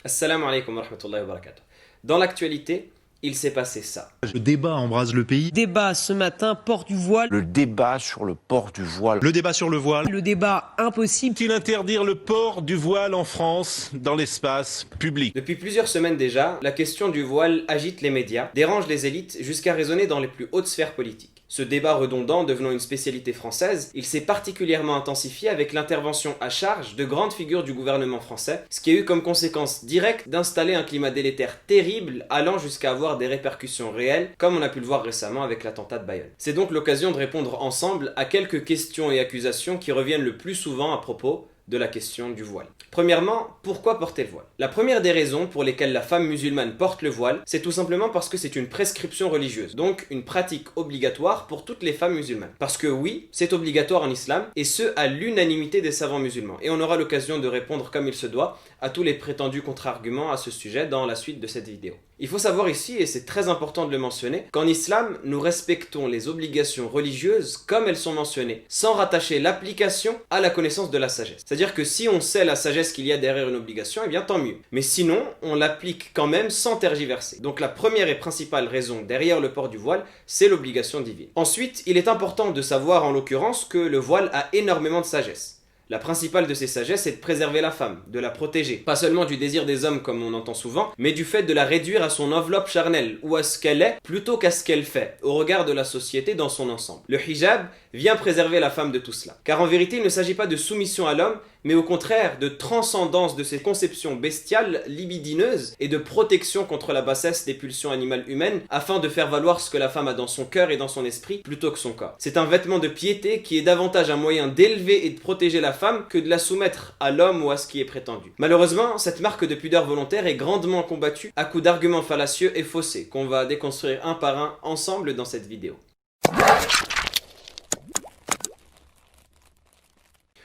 Assalamu alaikum wa rahmatullahi wa barakatuh. Dans l'actualité, il s'est passé ça. Le débat embrase le pays. Débat ce matin, port du voile. Le débat sur le port du voile. Le débat sur le voile. Le débat impossible. Faut-il interdire le port du voile en France dans l'espace public? Depuis plusieurs semaines déjà, la question du voile agite les médias, dérange les élites jusqu'à résonner dans les plus hautes sphères politiques. Ce débat redondant devenant une spécialité française, il s'est particulièrement intensifié avec l'intervention à charge de grandes figures du gouvernement français, ce qui a eu comme conséquence directe d'installer un climat délétère terrible allant jusqu'à avoir des répercussions réelles, comme on a pu le voir récemment avec l'attentat de Bayonne. C'est donc l'occasion de répondre ensemble à quelques questions et accusations qui reviennent le plus souvent à propos de la question du voile. Premièrement, pourquoi porter le voile? La première des raisons pour lesquelles la femme musulmane porte le voile, c'est tout simplement parce que c'est une prescription religieuse, donc une pratique obligatoire pour toutes les femmes musulmanes. Parce que oui, c'est obligatoire en islam, et ce à l'unanimité des savants musulmans. Et on aura l'occasion de répondre comme il se doit à tous les prétendus contre-arguments à ce sujet dans la suite de cette vidéo. Il faut savoir ici, et c'est très important de le mentionner, qu'en islam, nous respectons les obligations religieuses comme elles sont mentionnées, sans rattacher l'application à la connaissance de la sagesse. C'est-à-dire que si on sait la sagesse qu'il y a derrière une obligation, eh bien tant mieux. Mais sinon, on l'applique quand même sans tergiverser. Donc la première et principale raison derrière le port du voile, c'est l'obligation divine. Ensuite, il est important de savoir en l'occurrence que le voile a énormément de sagesse. La principale de ces sagesses est de préserver la femme, de la protéger, pas seulement du désir des hommes comme on entend souvent, mais du fait de la réduire à son enveloppe charnelle, ou à ce qu'elle est, plutôt qu'à ce qu'elle fait, au regard de la société dans son ensemble. Le hijab vient préserver la femme de tout cela. Car en vérité, il ne s'agit pas de soumission à l'homme, mais au contraire de transcendance de ses conceptions bestiales, libidineuses, et de protection contre la bassesse des pulsions animales humaines, afin de faire valoir ce que la femme a dans son cœur et dans son esprit, plutôt que son corps. C'est un vêtement de piété qui est davantage un moyen d'élever et de protéger la femme que de la soumettre à l'homme ou à ce qui est prétendu. Malheureusement, cette marque de pudeur volontaire est grandement combattue à coups d'arguments fallacieux et faussés, qu'on va déconstruire un par un ensemble dans cette vidéo.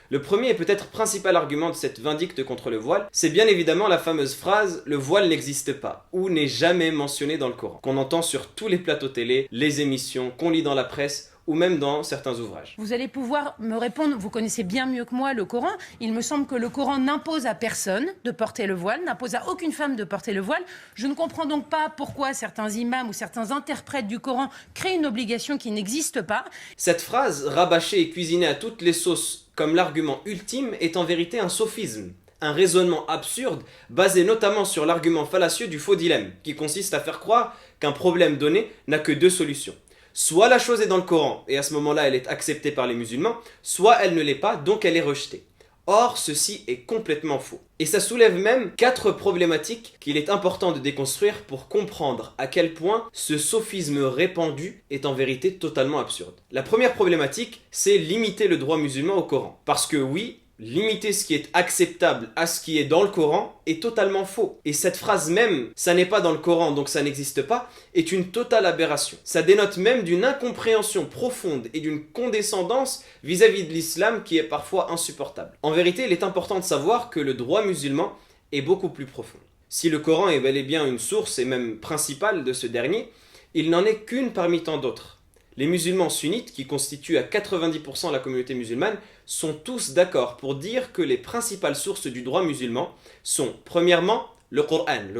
Le premier et peut-être principal argument de cette vindicte contre le voile, c'est bien évidemment la fameuse phrase « le voile n'existe pas » ou n'est jamais mentionné dans le Coran, qu'on entend sur tous les plateaux télé, les émissions, qu'on lit dans la presse ou même dans certains ouvrages. Vous allez pouvoir me répondre, vous connaissez bien mieux que moi le Coran. Il me semble que le Coran n'impose à personne de porter le voile, n'impose à aucune femme de porter le voile. Je ne comprends donc pas pourquoi certains imams ou certains interprètes du Coran créent une obligation qui n'existe pas. Cette phrase, rabâchée et cuisinée à toutes les sauces comme l'argument ultime, est en vérité un sophisme. Un raisonnement absurde, basé notamment sur l'argument fallacieux du faux dilemme, qui consiste à faire croire qu'un problème donné n'a que deux solutions. Soit la chose est dans le Coran, et à ce moment-là elle est acceptée par les musulmans, soit elle ne l'est pas, donc elle est rejetée. Or, ceci est complètement faux. Et ça soulève même 4 problématiques qu'il est important de déconstruire pour comprendre à quel point ce sophisme répandu est en vérité totalement absurde. La première problématique, c'est limiter le droit musulman au Coran. Parce que oui, limiter ce qui est acceptable à ce qui est dans le Coran est totalement faux. Et cette phrase même, ça n'est pas dans le Coran donc ça n'existe pas, est une totale aberration. Ça dénote même d'une incompréhension profonde et d'une condescendance vis-à-vis de l'islam qui est parfois insupportable. En vérité, il est important de savoir que le droit musulman est beaucoup plus profond. Si le Coran est bel et bien une source et même principale de ce dernier, il n'en est qu'une parmi tant d'autres. Les musulmans sunnites, qui constituent à 90% la communauté musulmane, sont tous d'accord pour dire que les principales sources du droit musulman sont, premièrement, le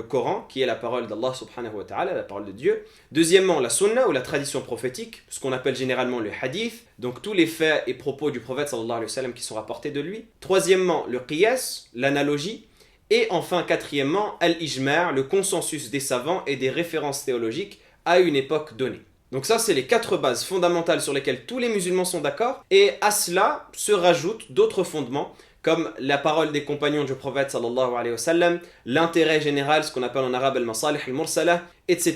Coran, qui est la parole d'Allah subhanahu wa ta'ala, la parole de Dieu. Deuxièmement, la sunna ou la tradition prophétique, ce qu'on appelle généralement le hadith, donc tous les faits et propos du prophète sallallahu alayhi wa sallam qui sont rapportés de lui. Troisièmement, le qiyas, l'analogie. Et enfin, quatrièmement, al-ijma', le consensus des savants et des références théologiques à une époque donnée. Donc ça, c'est les 4 bases fondamentales sur lesquelles tous les musulmans sont d'accord, et à cela se rajoutent d'autres fondements, comme la parole des compagnons du prophète sallallahu alayhi wa sallam, l'intérêt général, ce qu'on appelle en arabe al-masalih al-mursala, etc.,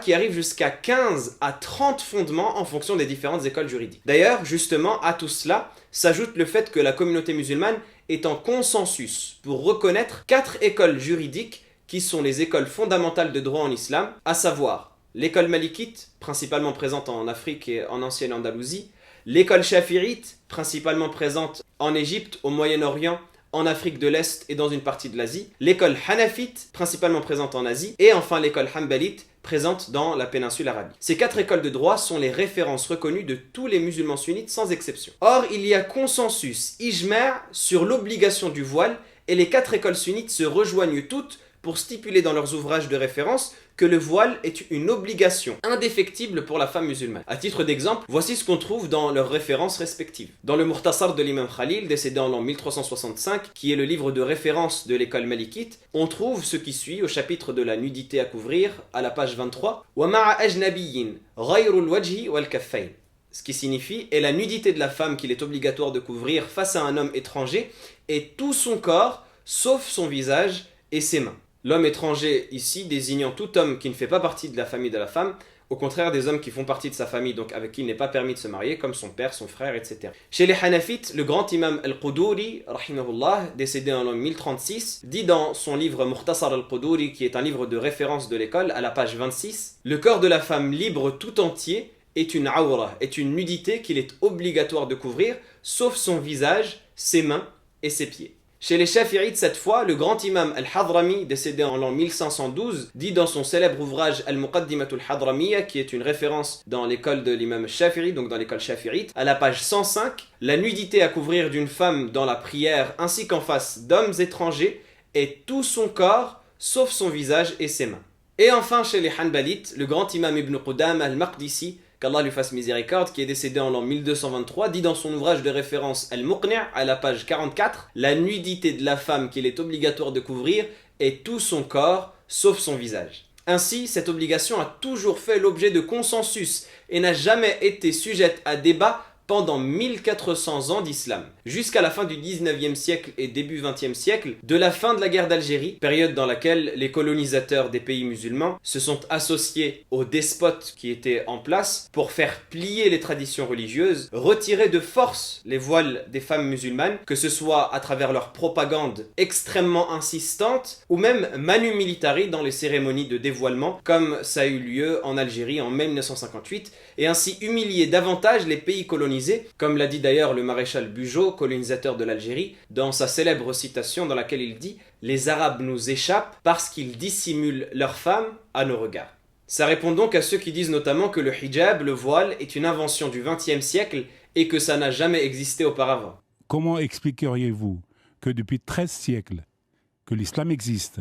qui arrivent jusqu'à 15 à 30 fondements en fonction des différentes écoles juridiques. D'ailleurs, justement, à tout cela, s'ajoute le fait que la communauté musulmane est en consensus pour reconnaître 4 écoles juridiques qui sont les écoles fondamentales de droit en islam, à savoir l'école malikite, principalement présente en Afrique et en ancienne Andalousie, l'école chafirite, principalement présente en Égypte, au Moyen-Orient, en Afrique de l'Est et dans une partie de l'Asie, l'école hanafite, principalement présente en Asie, et enfin l'école hanbalite, présente dans la péninsule arabique. Ces 4 écoles de droit sont les références reconnues de tous les musulmans sunnites sans exception. Or, il y a consensus ijma' sur l'obligation du voile, et les 4 écoles sunnites se rejoignent toutes pour stipuler dans leurs ouvrages de référence que le voile est une obligation indéfectible pour la femme musulmane. À titre d'exemple, voici ce qu'on trouve dans leurs références respectives. Dans le Mukhtasar de l'imam Khalil, décédé en l'an 1365, qui est le livre de référence de l'école malikite, on trouve ce qui suit au chapitre de la nudité à couvrir, à la page 23, wa ma'a ajnabiyyin ghayrul wajhi wal kaffayn. Ce qui signifie, et la nudité de la femme qu'il est obligatoire de couvrir face à un homme étranger est tout son corps, sauf son visage et ses mains. L'homme étranger ici désignant tout homme qui ne fait pas partie de la famille de la femme, au contraire des hommes qui font partie de sa famille, donc avec qui il n'est pas permis de se marier, comme son père, son frère, etc. Chez les Hanafites, le grand imam al-Quduri, rahimahullah, décédé en l'an 1036, dit dans son livre Mukhtasar al-Quduri, qui est un livre de référence de l'école, à la page 26, « Le corps de la femme libre tout entier est une awra, est une nudité qu'il est obligatoire de couvrir, sauf son visage, ses mains et ses pieds. » Chez les Shafi'ites, cette fois, le grand imam al-Hadrami, décédé en l'an 1512, dit dans son célèbre ouvrage Al-Muqaddimatul Hadramiyya, qui est une référence dans l'école de l'imam Shafi'i, donc dans l'école Shafi'ite, à la page 105, la nudité à couvrir d'une femme dans la prière ainsi qu'en face d'hommes étrangers est tout son corps, sauf son visage et ses mains. Et enfin, chez les Hanbalites, le grand imam Ibn Qudam al-Maqdisi, qu'Allah lui fasse miséricorde, qui est décédé en l'an 1223, dit dans son ouvrage de référence Al-Muqni' à la page 44, la nudité de la femme qu'il est obligatoire de couvrir est tout son corps, sauf son visage. Ainsi, cette obligation a toujours fait l'objet de consensus et n'a jamais été sujette à débat pendant 1400 ans d'islam, jusqu'à la fin du 19e siècle et début 20e siècle, de la fin de la guerre d'Algérie, période dans laquelle les colonisateurs des pays musulmans se sont associés aux despotes qui étaient en place pour faire plier les traditions religieuses, retirer de force les voiles des femmes musulmanes, que ce soit à travers leur propagande extrêmement insistante, ou même manu militari dans les cérémonies de dévoilement, comme ça a eu lieu en Algérie en mai 1958, et ainsi humilier davantage les pays colonisés, comme l'a dit d'ailleurs le maréchal Bugeaud, colonisateur de l'Algérie, dans sa célèbre citation dans laquelle il dit « Les Arabes nous échappent parce qu'ils dissimulent leurs femmes à nos regards ». Ça répond donc à ceux qui disent notamment que le hijab, le voile, est une invention du XXe siècle et que ça n'a jamais existé auparavant. Comment expliqueriez-vous que depuis 13 siècles que l'islam existe,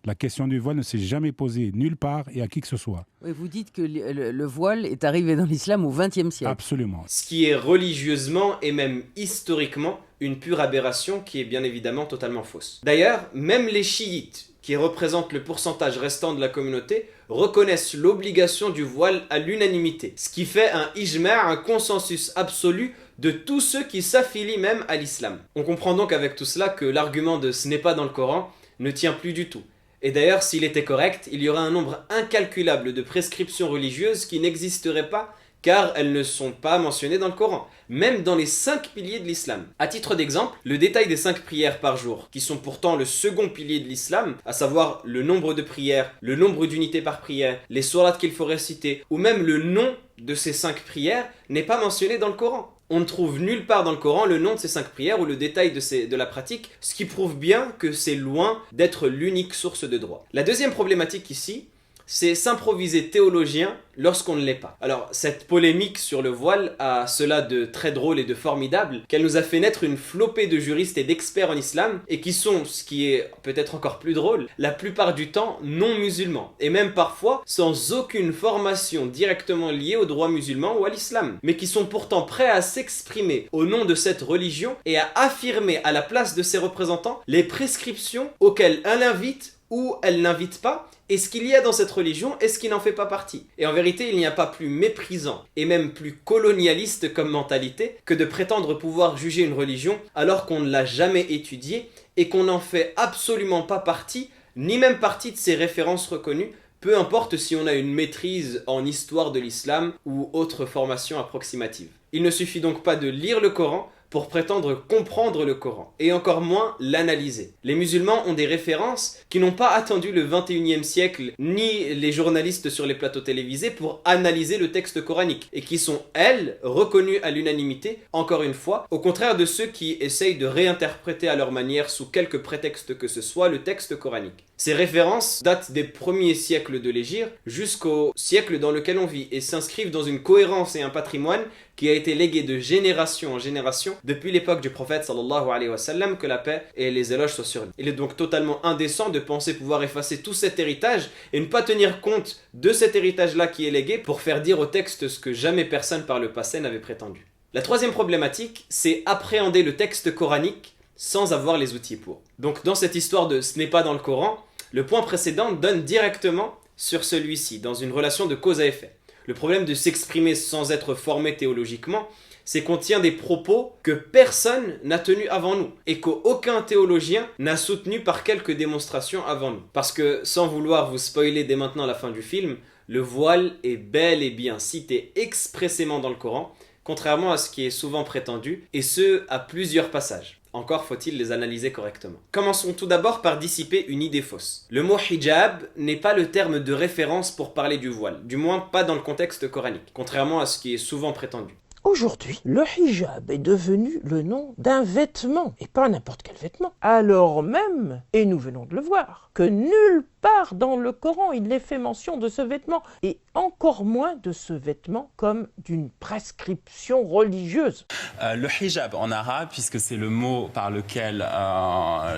la question du voile ne s'est jamais posée nulle part et à qui que ce soit? Oui, vous dites que le voile est arrivé dans l'islam au XXe siècle. Absolument. Ce qui est religieusement et même historiquement une pure aberration qui est bien évidemment totalement fausse. D'ailleurs, même les chiites, qui représentent le pourcentage restant de la communauté, reconnaissent l'obligation du voile à l'unanimité, ce qui fait un ijma', un consensus absolu de tous ceux qui s'affilient même à l'islam. On comprend donc avec tout cela que l'argument de « ce n'est pas dans le Coran » ne tient plus du tout. Et d'ailleurs, s'il était correct, il y aurait un nombre incalculable de prescriptions religieuses qui n'existeraient pas car elles ne sont pas mentionnées dans le Coran, même dans les 5 piliers de l'islam. À titre d'exemple, le détail des 5 prières par jour, qui sont pourtant le second pilier de l'islam, à savoir le nombre de prières, le nombre d'unités par prière, les sourates qu'il faut réciter, ou même le nom de ces 5 prières, n'est pas mentionné dans le Coran. On ne trouve nulle part dans le Coran le nom de ces 5 prières ou le détail de la pratique, ce qui prouve bien que c'est loin d'être l'unique source de droit. La deuxième problématique ici, c'est s'improviser théologien lorsqu'on ne l'est pas. Alors, cette polémique sur le voile a cela de très drôle et de formidable, qu'elle nous a fait naître une flopée de juristes et d'experts en islam, et qui sont, ce qui est peut-être encore plus drôle, la plupart du temps non musulmans, et même parfois sans aucune formation directement liée au droit musulman ou à l'islam, mais qui sont pourtant prêts à s'exprimer au nom de cette religion et à affirmer à la place de ses représentants les prescriptions auxquelles elle invite ou elle n'invite pas, et ce qu'il y a dans cette religion et ce qui n'en fait pas partie. Et en vérité, il n'y a pas plus méprisant et même plus colonialiste comme mentalité que de prétendre pouvoir juger une religion alors qu'on ne l'a jamais étudiée et qu'on n'en fait absolument pas partie, ni même partie de ses références reconnues, peu importe si on a une maîtrise en histoire de l'islam ou autre formation approximative. Il ne suffit donc pas de lire le Coran pour prétendre comprendre le Coran, et encore moins l'analyser. Les musulmans ont des références qui n'ont pas attendu le 21e siècle, ni les journalistes sur les plateaux télévisés pour analyser le texte coranique, et qui sont, elles, reconnues à l'unanimité, encore une fois, au contraire de ceux qui essayent de réinterpréter à leur manière, sous quelque prétexte que ce soit, le texte coranique. Ces références datent des premiers siècles de l'Hégire jusqu'au siècle dans lequel on vit et s'inscrivent dans une cohérence et un patrimoine qui a été légué de génération en génération depuis l'époque du prophète sallallahu alayhi wa sallam, que la paix et les éloges soient sur lui. Il est donc totalement indécent de penser pouvoir effacer tout cet héritage et ne pas tenir compte de cet héritage-là qui est légué pour faire dire au texte ce que jamais personne par le passé n'avait prétendu. La troisième problématique, c'est appréhender le texte coranique sans avoir les outils pour. Donc dans cette histoire de « ce n'est pas dans le Coran », le point précédent donne directement sur celui-ci, dans une relation de cause à effet. Le problème de s'exprimer sans être formé théologiquement, c'est qu'on tient des propos que personne n'a tenus avant nous, et qu'aucun théologien n'a soutenu par quelques démonstrations avant nous. Parce que, sans vouloir vous spoiler dès maintenant la fin du film, le voile est bel et bien cité expressément dans le Coran, contrairement à ce qui est souvent prétendu, et ce, à plusieurs passages. Encore faut-il les analyser correctement. Commençons tout d'abord par dissiper une idée fausse. Le mot hijab n'est pas le terme de référence pour parler du voile, du moins pas dans le contexte coranique, contrairement à ce qui est souvent prétendu. Aujourd'hui, le hijab est devenu le nom d'un vêtement, et pas n'importe quel vêtement. Alors même, et nous venons de le voir, que nulle part dans le Coran il est fait mention de ce vêtement, et encore moins de ce vêtement comme d'une prescription religieuse. Le hijab en arabe, puisque c'est le mot par lequel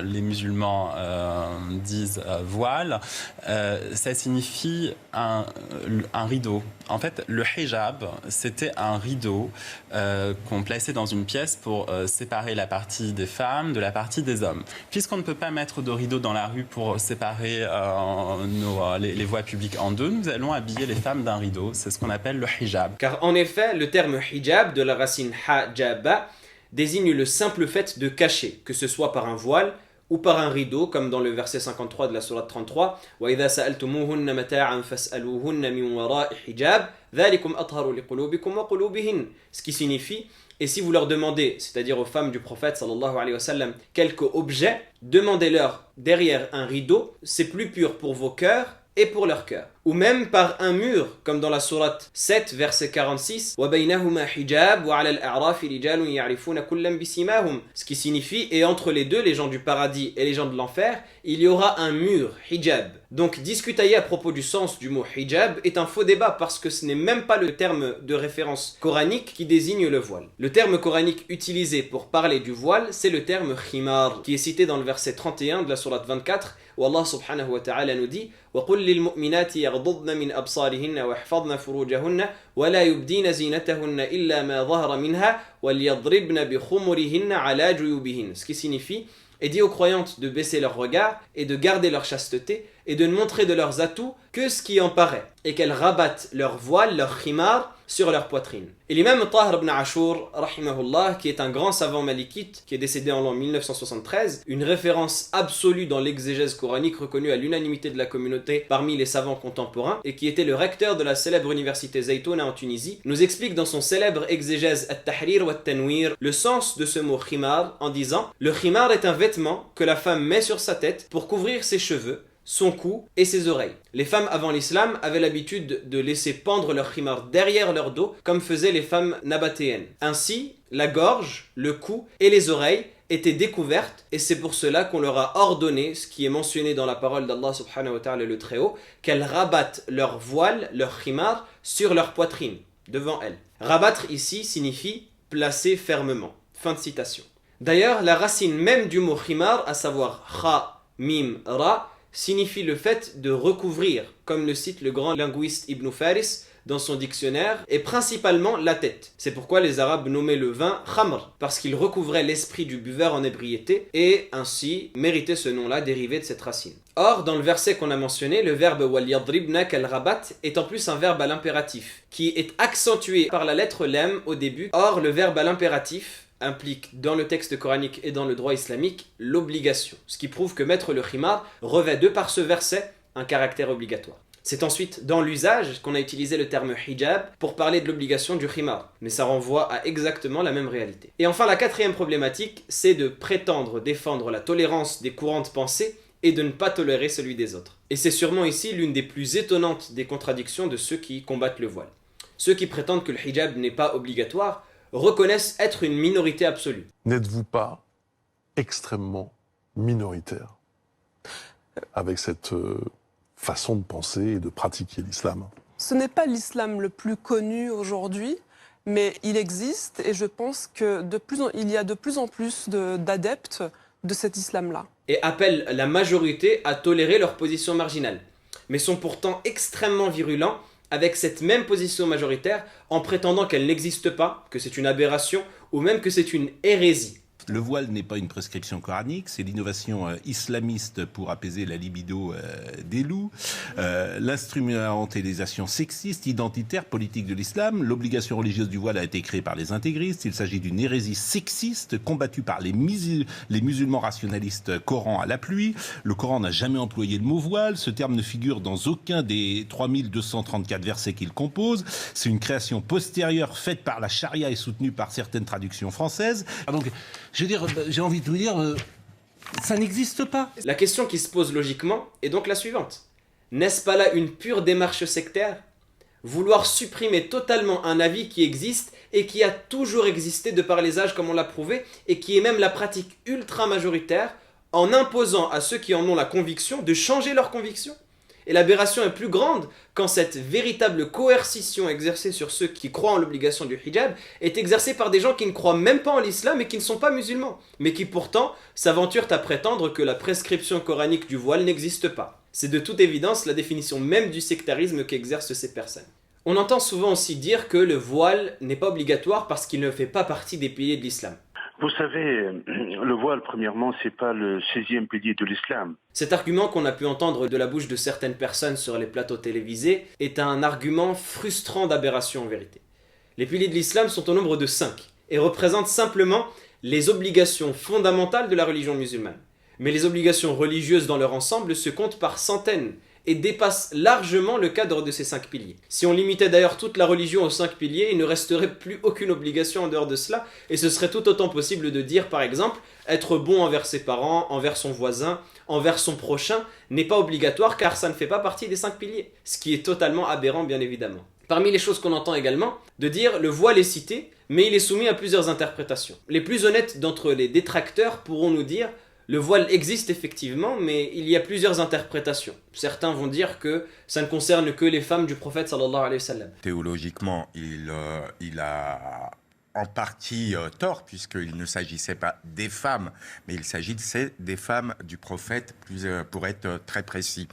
les musulmans disent voile, ça signifie un rideau. En fait, le hijab, c'était un rideau qu'on plaçait dans une pièce pour séparer la partie des femmes de la partie des hommes. Puisqu'on ne peut pas mettre de rideau dans la rue pour séparer les voies publiques en deux, nous allons habiller les femmes d'un rideau. C'est ce qu'on appelle le hijab. Car en effet, le terme hijab, de la racine hajaba, désigne le simple fait de cacher, que ce soit par un voile ou par un rideau, comme dans le verset 53 de la sourate 33, وَإِذَا سَأَلْتُمُوهُنَّ مَتَاعًا فَاسْأَلُوهُنَّ مِنْ وَرَاءِ حِجَابٍ ذَلِكُمْ أَطْهَرُ لِقُلُوبِكُمْ وَقُلُوبِهِنَّ. Ce qui signifie, et si vous leur demandez, c'est-à-dire aux femmes du prophète sallallahu alayhi wa sallam, quelque objet, demandez-leur derrière un rideau, c'est plus pur pour vos cœurs et pour leur cœur. Ou même par un mur, comme dans la sourate 7, verset 46, وَبَيْنَهُمَا حِجَابٌ وَعَلَى الْأَعْرَافِ رِجَالٌ يَعْرِفُونَ كُلًّا بِسِيمَاهُمْ. Ce qui signifie, et entre les deux, les gens du paradis et les gens de l'enfer, il y aura un mur, hijab. Donc discutailler à propos du sens du mot hijab est un faux débat parce que ce n'est même pas le terme de référence coranique qui désigne le voile. Le terme coranique utilisé pour parler du voile, c'est le terme khimar, qui est cité dans le verset 31 de la sourate 24, où Allah subhanahu wa ta'ala nous dit وَقُلْ لِلْمُؤْمِنَاتِ يَغْضُضْنَ مِنْ أَبْصَارِهِنَّ وَيَحْفَظْنَ فُرُوجَهُنَّ وَلَا يُبْدِينَ زِينَتَهُنَّ إِلَّا مَا ظَهَرَ مِنْهَا وَلْيَضْرِبْنَ بِخُمُرِهِنَّ عَلَى جُيُوبِهِنَّ. Ce qui signifie, et dit aux croyantes de baisser leur regard et de garder leur chasteté et de ne montrer de leurs atouts que ce qui en paraît, et qu'elles rabattent leur voile, leur khimar, sur leur poitrine. Et l'imam Tahir ibn Ashur, rahimahullah, qui est un grand savant malikite, qui est décédé en l'an 1973, une référence absolue dans l'exégèse coranique reconnue à l'unanimité de la communauté parmi les savants contemporains, et qui était le recteur de la célèbre université Zaytouna en Tunisie, nous explique dans son célèbre exégèse At-Tahrir wa At-Tanwir le sens de ce mot khimar en disant « Le khimar est un vêtement que la femme met sur sa tête pour couvrir ses cheveux, son cou et ses oreilles. Les femmes avant l'islam avaient l'habitude de laisser pendre leur khimar derrière leur dos comme faisaient les femmes nabatéennes. Ainsi, la gorge, le cou et les oreilles étaient découvertes et c'est pour cela qu'on leur a ordonné, ce qui est mentionné dans la parole d'Allah subhanahu wa ta'ala le Très-Haut, qu'elles rabattent leur voile, leur khimar, sur leur poitrine, devant elles. Rabattre ici signifie placer fermement. Fin de citation. D'ailleurs, la racine même du mot khimar, à savoir kha, mim, ra, signifie le fait de recouvrir, comme le cite le grand linguiste Ibn Faris dans son dictionnaire, et principalement la tête. C'est pourquoi les Arabes nommaient le vin khamr, parce qu'il recouvrait l'esprit du buveur en ébriété, et ainsi méritait ce nom-là dérivé de cette racine. Or, dans le verset qu'on a mentionné, le verbe wal yadribna kal rabat est en plus un verbe à l'impératif, qui est accentué par la lettre lem au début. Or, le verbe à l'impératif implique dans le texte coranique et dans le droit islamique l'obligation, ce qui prouve que mettre le khimar revêt de par ce verset un caractère obligatoire. C'est ensuite dans l'usage qu'on a utilisé le terme hijab pour parler de l'obligation du khimar, mais ça renvoie à exactement la même réalité. Et enfin la quatrième problématique, c'est de prétendre défendre la tolérance des courants de pensée et de ne pas tolérer celui des autres. Et c'est sûrement ici l'une des plus étonnantes des contradictions de ceux qui combattent le voile. Ceux qui prétendent que le hijab n'est pas obligatoire reconnaissent être une minorité absolue. N'êtes-vous pas extrêmement minoritaire? avec cette façon de penser et de pratiquer l'islam. Ce n'est pas l'islam le plus connu aujourd'hui, mais il existe et je pense qu'il y a de plus en plus d'adeptes de cet islam-là. Et appellent la majorité à tolérer leur position marginale, mais sont pourtant extrêmement virulents avec cette même position majoritaire en prétendant qu'elle n'existe pas, que c'est une aberration ou même que c'est une hérésie. Le voile n'est pas une prescription coranique, c'est l'innovation islamiste pour apaiser la libido des loups, l'instrumentalisation sexiste, identitaire, politique de l'islam. L'obligation religieuse du voile a été créée par les intégristes. Il s'agit d'une hérésie sexiste combattue par les musulmans rationalistes Coran à la pluie. Le Coran n'a jamais employé le mot voile. Ce terme ne figure dans aucun des 3234 versets qu'il compose. C'est une création postérieure faite par la charia et soutenue par certaines traductions françaises. Donc, je veux dire, j'ai envie de vous dire, ça n'existe pas. La question qui se pose logiquement est donc la suivante. N'est-ce pas là une pure démarche sectaire ? Vouloir supprimer totalement un avis qui existe et qui a toujours existé de par les âges comme on l'a prouvé et qui est même la pratique ultra majoritaire en imposant à ceux qui en ont la conviction de changer leur conviction ? Et l'aberration est plus grande quand cette véritable coercition exercée sur ceux qui croient en l'obligation du hijab est exercée par des gens qui ne croient même pas en l'islam et qui ne sont pas musulmans, mais qui pourtant s'aventurent à prétendre que la prescription coranique du voile n'existe pas. C'est de toute évidence la définition même du sectarisme qu'exercent ces personnes. On entend souvent aussi dire que le voile n'est pas obligatoire parce qu'il ne fait pas partie des piliers de l'islam. Vous savez, le voile, premièrement, c'est pas le 16e pilier de l'islam. Cet argument qu'on a pu entendre de la bouche de certaines personnes sur les plateaux télévisés est un argument frustrant d'aberration en vérité. Les piliers de l'islam sont au nombre de 5 et représentent simplement les obligations fondamentales de la religion musulmane. Mais les obligations religieuses dans leur ensemble se comptent par centaines et dépassent largement le cadre de ces 5 piliers. Si on limitait d'ailleurs toute la religion aux 5 piliers, il ne resterait plus aucune obligation en dehors de cela, et ce serait tout autant possible de dire par exemple, être bon envers ses parents, envers son voisin, envers son prochain, n'est pas obligatoire car ça ne fait pas partie des 5 piliers, ce qui est totalement aberrant bien évidemment. Parmi les choses qu'on entend également, de dire le voile est cité, mais il est soumis à plusieurs interprétations. Les plus honnêtes d'entre les détracteurs pourront nous dire le voile existe effectivement, mais il y a plusieurs interprétations. Certains vont dire que ça ne concerne que les femmes du prophète sallallahu alayhi wa sallam. Théologiquement, il a en partie tort, puisqu'il ne s'agissait pas des femmes, mais il s'agissait des femmes du prophète, pour être très précis.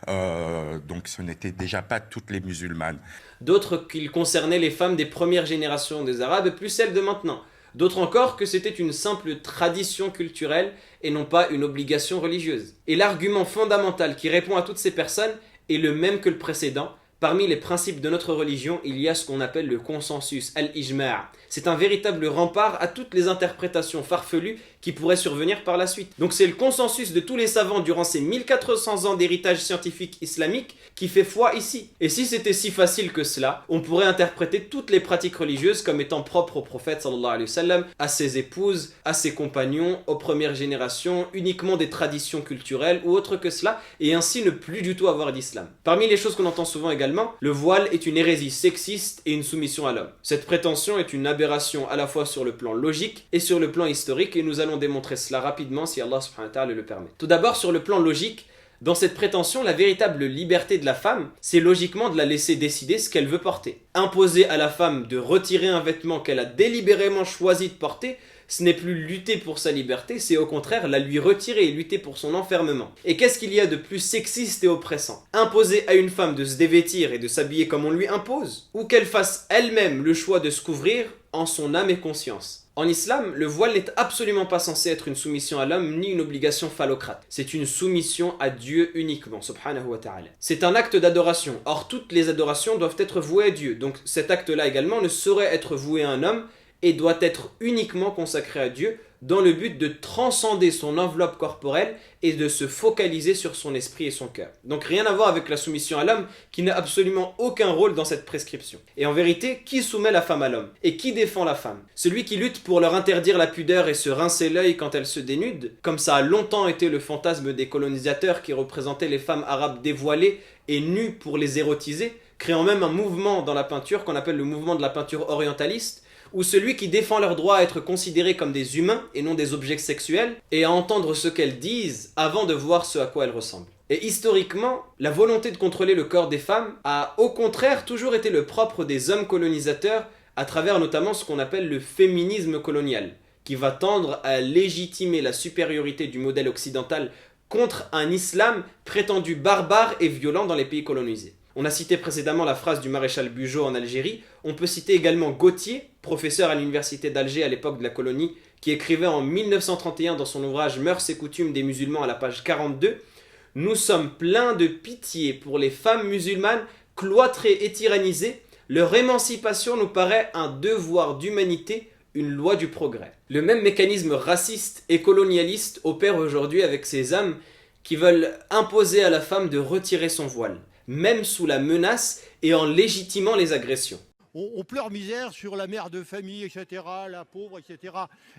Donc ce n'était déjà pas toutes les musulmanes. D'autres qu'il concernait les femmes des premières générations des Arabes, plus celles de maintenant. D'autres encore que c'était une simple tradition culturelle et non pas une obligation religieuse. Et l'argument fondamental qui répond à toutes ces personnes est le même que le précédent. Parmi les principes de notre religion, il y a ce qu'on appelle le consensus, al-ijma'. C'est un véritable rempart à toutes les interprétations farfelues qui pourraient survenir par la suite. Donc c'est le consensus de tous les savants durant ces 1400 ans d'héritage scientifique islamique qui fait foi ici. Et si c'était si facile que cela, on pourrait interpréter toutes les pratiques religieuses comme étant propres au prophète sallallahu alayhi wa sallam, à ses épouses, à ses compagnons, aux premières générations, uniquement des traditions culturelles ou autres que cela, et ainsi ne plus du tout avoir d'islam. Parmi les choses qu'on entend souvent également, le voile est une hérésie sexiste et une soumission à l'homme. Cette prétention est une aberration à la fois sur le plan logique et sur le plan historique, et nous allons démontrer cela rapidement si Allah subhanahu wa ta'ala le permet. Tout d'abord, sur le plan logique, dans cette prétention, la véritable liberté de la femme, c'est logiquement de la laisser décider ce qu'elle veut porter. Imposer à la femme de retirer un vêtement qu'elle a délibérément choisi de porter, ce n'est plus lutter pour sa liberté, c'est au contraire la lui retirer et lutter pour son enfermement. Et qu'est-ce qu'il y a de plus sexiste et oppressant ? Imposer à une femme de se dévêtir et de s'habiller comme on lui impose ? Ou qu'elle fasse elle-même le choix de se couvrir en son âme et conscience ? En islam, le voile n'est absolument pas censé être une soumission à l'homme ni une obligation phallocrate. C'est une soumission à Dieu uniquement, subhanahu wa ta'ala. C'est un acte d'adoration. Or, toutes les adorations doivent être vouées à Dieu. Donc cet acte-là également ne saurait être voué à un homme et doit être uniquement consacré à Dieu dans le but de transcender son enveloppe corporelle et de se focaliser sur son esprit et son cœur. Donc rien à voir avec la soumission à l'homme qui n'a absolument aucun rôle dans cette prescription. Et en vérité, qui soumet la femme à l'homme ? Et qui défend la femme ? Celui qui lutte pour leur interdire la pudeur et se rincer l'œil quand elles se dénudent, comme ça a longtemps été le fantasme des colonisateurs qui représentaient les femmes arabes dévoilées et nues pour les érotiser, créant même un mouvement dans la peinture qu'on appelle le mouvement de la peinture orientaliste, ou celui qui défend leur droit à être considérés comme des humains et non des objets sexuels, et à entendre ce qu'elles disent avant de voir ce à quoi elles ressemblent. Et historiquement, la volonté de contrôler le corps des femmes a au contraire toujours été le propre des hommes colonisateurs à travers notamment ce qu'on appelle le féminisme colonial, qui va tendre à légitimer la supériorité du modèle occidental contre un islam prétendu barbare et violent dans les pays colonisés. On a cité précédemment la phrase du maréchal Bugeaud en Algérie, on peut citer également Gautier, professeur à l'université d'Alger à l'époque de la colonie, qui écrivait en 1931 dans son ouvrage Mœurs et coutumes des musulmans à la page 42 « Nous sommes pleins de pitié pour les femmes musulmanes cloîtrées et tyrannisées, leur émancipation nous paraît un devoir d'humanité, une loi du progrès. » Le même mécanisme raciste et colonialiste opère aujourd'hui avec ces hommes qui veulent imposer à la femme de retirer son voile, même sous la menace et en légitimant les agressions. On pleure misère sur la mère de famille, etc., la pauvre, etc.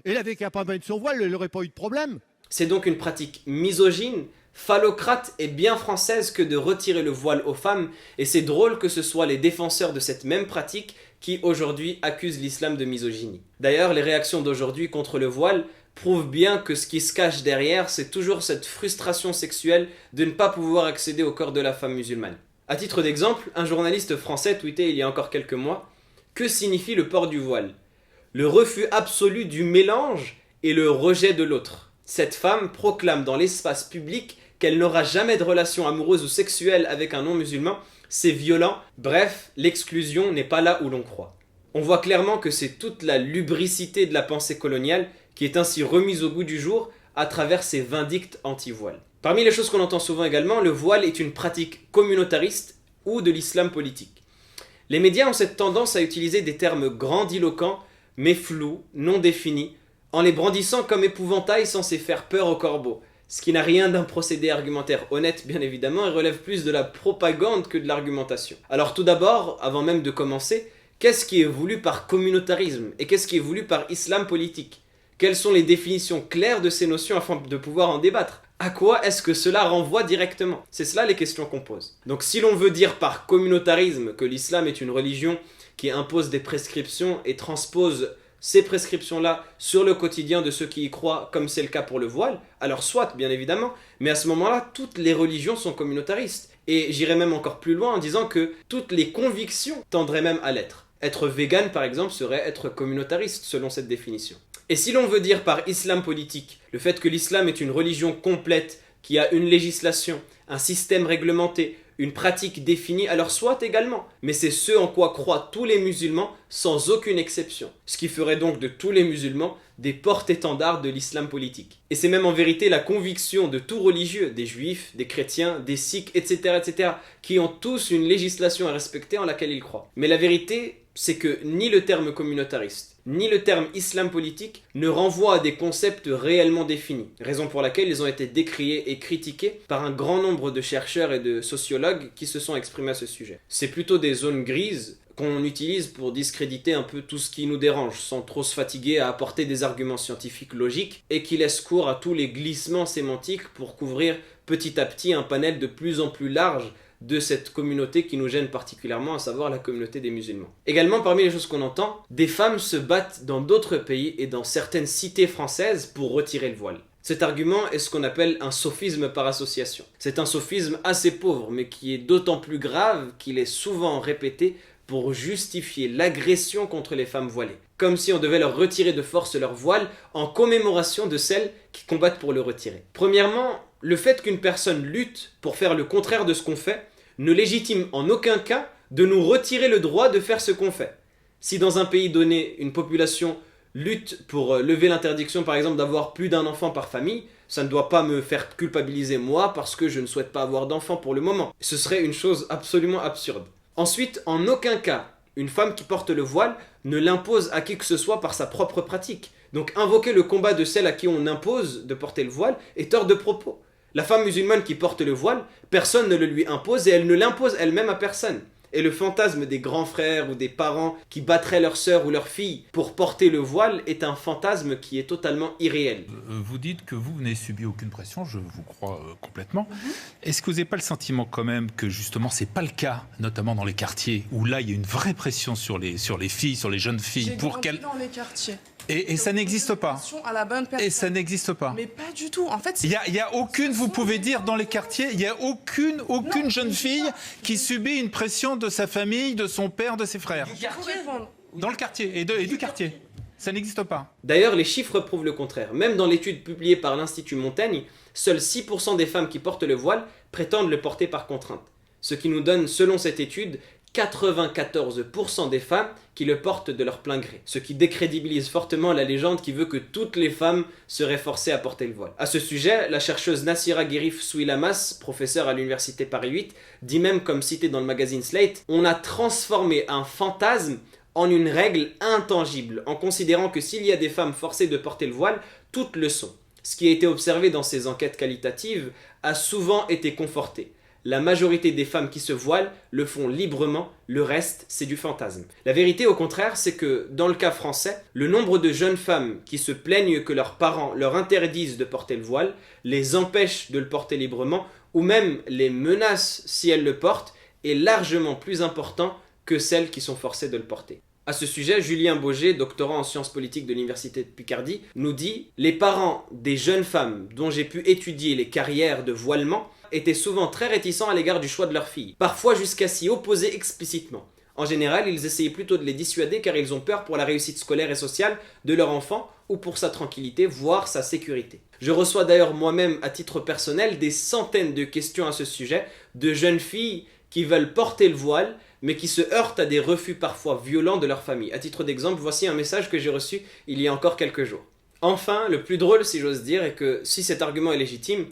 Elle avait qu'à pas mettre son voile, elle n'aurait pas eu de problème. C'est donc une pratique misogyne, phallocrate et bien française que de retirer le voile aux femmes, et c'est drôle que ce soit les défenseurs de cette même pratique qui aujourd'hui accusent l'islam de misogynie. D'ailleurs, les réactions d'aujourd'hui contre le voile prouvent bien que ce qui se cache derrière, c'est toujours cette frustration sexuelle de ne pas pouvoir accéder au corps de la femme musulmane. À titre d'exemple, un journaliste français tweetait il y a encore quelques mois « Que signifie le port du voile ? Le refus absolu du mélange et le rejet de l'autre. Cette femme proclame dans l'espace public qu'elle n'aura jamais de relation amoureuse ou sexuelle avec un non-musulman, c'est violent, bref, l'exclusion n'est pas là où l'on croit. » On voit clairement que c'est toute la lubricité de la pensée coloniale qui est ainsi remise au goût du jour à travers ces vindictes anti-voile. Parmi les choses qu'on entend souvent également, le voile est une pratique communautariste ou de l'islam politique. Les médias ont cette tendance à utiliser des termes grandiloquents, mais flous, non définis, en les brandissant comme épouvantail censé faire peur aux corbeaux, ce qui n'a rien d'un procédé argumentaire honnête bien évidemment et relève plus de la propagande que de l'argumentation. Alors tout d'abord, avant même de commencer, qu'est-ce qui est voulu par communautarisme et qu'est-ce qui est voulu par islam politique ? Quelles sont les définitions claires de ces notions afin de pouvoir en débattre ? À quoi est-ce que cela renvoie directement ? C'est cela les questions qu'on pose. Donc si l'on veut dire par communautarisme que l'islam est une religion qui impose des prescriptions et transpose ces prescriptions-là sur le quotidien de ceux qui y croient, comme c'est le cas pour le voile, alors soit, bien évidemment, mais à ce moment-là, toutes les religions sont communautaristes. Et j'irais même encore plus loin en disant que toutes les convictions tendraient même à l'être. Être vegan, par exemple, serait être communautariste, selon cette définition. Et si l'on veut dire par islam politique le fait que l'islam est une religion complète, qui a une législation, un système réglementé, une pratique définie, alors soit également. Mais c'est ce en quoi croient tous les musulmans sans aucune exception. Ce qui ferait donc de tous les musulmans des porte-étendards de l'islam politique. Et c'est même en vérité la conviction de tout religieux, des juifs, des chrétiens, des sikhs, etc., qui ont tous une législation à respecter en laquelle ils croient. Mais la vérité, c'est que ni le terme communautariste, ni le terme islam politique ne renvoient à des concepts réellement définis, raison pour laquelle ils ont été décriés et critiqués par un grand nombre de chercheurs et de sociologues qui se sont exprimés à ce sujet. C'est plutôt des zones grises qu'on utilise pour discréditer un peu tout ce qui nous dérange, sans trop se fatiguer à apporter des arguments scientifiques logiques et qui laissent cours à tous les glissements sémantiques pour couvrir petit à petit un panel de plus en plus large de cette communauté qui nous gêne particulièrement, à savoir la communauté des musulmans. Également, parmi les choses qu'on entend, des femmes se battent dans d'autres pays et dans certaines cités françaises pour retirer le voile. Cet argument est ce qu'on appelle un sophisme par association. C'est un sophisme assez pauvre, mais qui est d'autant plus grave qu'il est souvent répété pour justifier l'agression contre les femmes voilées. Comme si on devait leur retirer de force leur voile en commémoration de celles qui combattent pour le retirer. Premièrement, le fait qu'une personne lutte pour faire le contraire de ce qu'on fait ne légitime en aucun cas de nous retirer le droit de faire ce qu'on fait. Si dans un pays donné, une population lutte pour lever l'interdiction par exemple d'avoir plus d'un enfant par famille, ça ne doit pas me faire culpabiliser moi parce que je ne souhaite pas avoir d'enfant pour le moment. Ce serait une chose absolument absurde. Ensuite, en aucun cas, une femme qui porte le voile ne l'impose à qui que ce soit par sa propre pratique. Donc invoquer le combat de celle à qui on impose de porter le voile est hors de propos. La femme musulmane qui porte le voile, personne ne le lui impose et elle ne l'impose elle-même à personne. Et le fantasme des grands frères ou des parents qui battraient leur sœur ou leur fille pour porter le voile est un fantasme qui est totalement irréel. Vous dites que vous n'avez subi aucune pression, je vous crois complètement. Est-ce que vous n'avez pas le sentiment quand même que justement c'est pas le cas, notamment dans les quartiers, où là il y a une vraie pression sur les filles, sur les jeunes filles, pour qu'elles... dans les quartiers. Et ça n'existe pas. À la bonne personne. Et ça n'existe pas. Mais pas du tout. En fait, il y a aucune, vous pouvez dire dans les quartiers, il y a aucune jeune fille qui subit une pression de sa famille, de son père, de ses frères. Dans le quartier et du quartier. Ça n'existe pas. D'ailleurs, les chiffres prouvent le contraire. Même dans l'étude publiée par l'Institut Montaigne, seuls 6% des femmes qui portent le voile prétendent le porter par contrainte. Ce qui nous donne, selon cette étude, 94% des femmes qui le portent de leur plein gré, ce qui décrédibilise fortement la légende qui veut que toutes les femmes seraient forcées à porter le voile. À ce sujet, la chercheuse Nassira Guérif Souilamas, professeure à l'université Paris 8, dit même, comme cité dans le magazine Slate, « On a transformé un fantasme en une règle intangible, en considérant que s'il y a des femmes forcées de porter le voile, toutes le sont. Ce qui a été observé dans ces enquêtes qualitatives a souvent été conforté. La majorité des femmes qui se voilent le font librement, le reste, c'est du fantasme. La vérité, au contraire, c'est que, dans le cas français, le nombre de jeunes femmes qui se plaignent que leurs parents leur interdisent de porter le voile, les empêchent de le porter librement, ou même les menacent si elles le portent, est largement plus important que celles qui sont forcées de le porter. À ce sujet, Julien Boger, doctorant en sciences politiques de l'Université de Picardie, nous dit « Les parents des jeunes femmes dont j'ai pu étudier les carrières de voilement étaient souvent très réticents à l'égard du choix de leur fille, parfois jusqu'à s'y opposer explicitement. En général, ils essayaient plutôt de les dissuader car ils ont peur pour la réussite scolaire et sociale de leur enfant ou pour sa tranquillité, voire sa sécurité. Je reçois d'ailleurs moi-même à titre personnel des centaines de questions à ce sujet de jeunes filles qui veulent porter le voile mais qui se heurtent à des refus parfois violents de leur famille. À titre d'exemple, voici un message que j'ai reçu il y a encore quelques jours. Enfin, le plus drôle si j'ose dire est que si cet argument est légitime,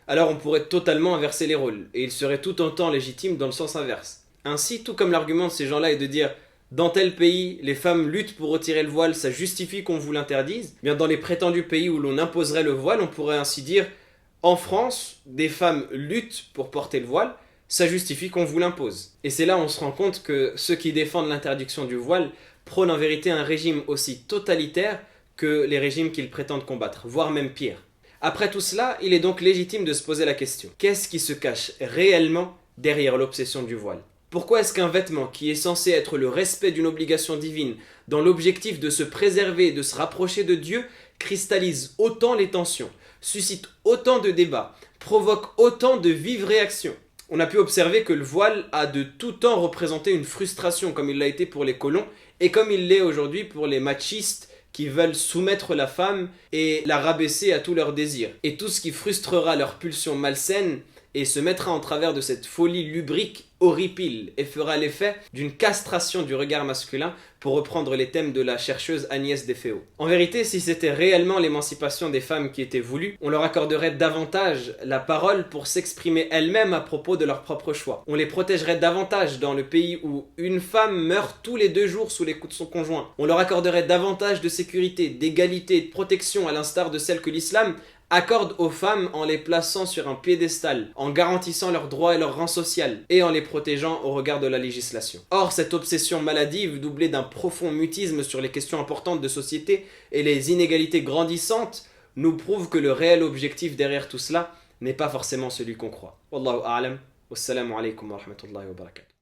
alors on pourrait totalement inverser les rôles, et il serait tout autant légitime dans le sens inverse. Ainsi, tout comme l'argument de ces gens-là est de dire « dans tel pays, les femmes luttent pour retirer le voile, ça justifie qu'on vous l'interdise », bien dans les prétendus pays où l'on imposerait le voile, on pourrait ainsi dire « en France, des femmes luttent pour porter le voile, ça justifie qu'on vous l'impose ». Et c'est là où on se rend compte que ceux qui défendent l'interdiction du voile prônent en vérité un régime aussi totalitaire que les régimes qu'ils prétendent combattre, voire même pire. Après tout cela, il est donc légitime de se poser la question. Qu'est-ce qui se cache réellement derrière l'obsession du voile ? Pourquoi est-ce qu'un vêtement qui est censé être le respect d'une obligation divine, dans l'objectif de se préserver et de se rapprocher de Dieu, cristallise autant les tensions, suscite autant de débats, provoque autant de vives réactions ? On a pu observer que le voile a de tout temps représenté une frustration, comme il l'a été pour les colons, et comme il l'est aujourd'hui pour les machistes qui veulent soumettre la femme et la rabaisser à tous leurs désirs. Et tout ce qui frustrera leur pulsion malsaine et se mettra en travers de cette folie lubrique horripile et fera l'effet d'une castration du regard masculin, pour reprendre les thèmes de la chercheuse Agnès Defeo. En vérité, si c'était réellement l'émancipation des femmes qui était voulue, on leur accorderait davantage la parole pour s'exprimer elles-mêmes à propos de leur propre choix. On les protégerait davantage dans le pays où une femme meurt tous les 2 jours sous les coups de son conjoint. On leur accorderait davantage de sécurité, d'égalité et de protection à l'instar de celle que l'islam accorde aux femmes en les plaçant sur un piédestal, en garantissant leurs droits et leur rang social, et en les protégeant au regard de la législation. Or, cette obsession maladive, doublée d'un profond mutisme sur les questions importantes de société et les inégalités grandissantes, nous prouve que le réel objectif derrière tout cela n'est pas forcément celui qu'on croit. Wallahu a'lam, wassalamu alaikum wa rahmatullahi wa barakatuh.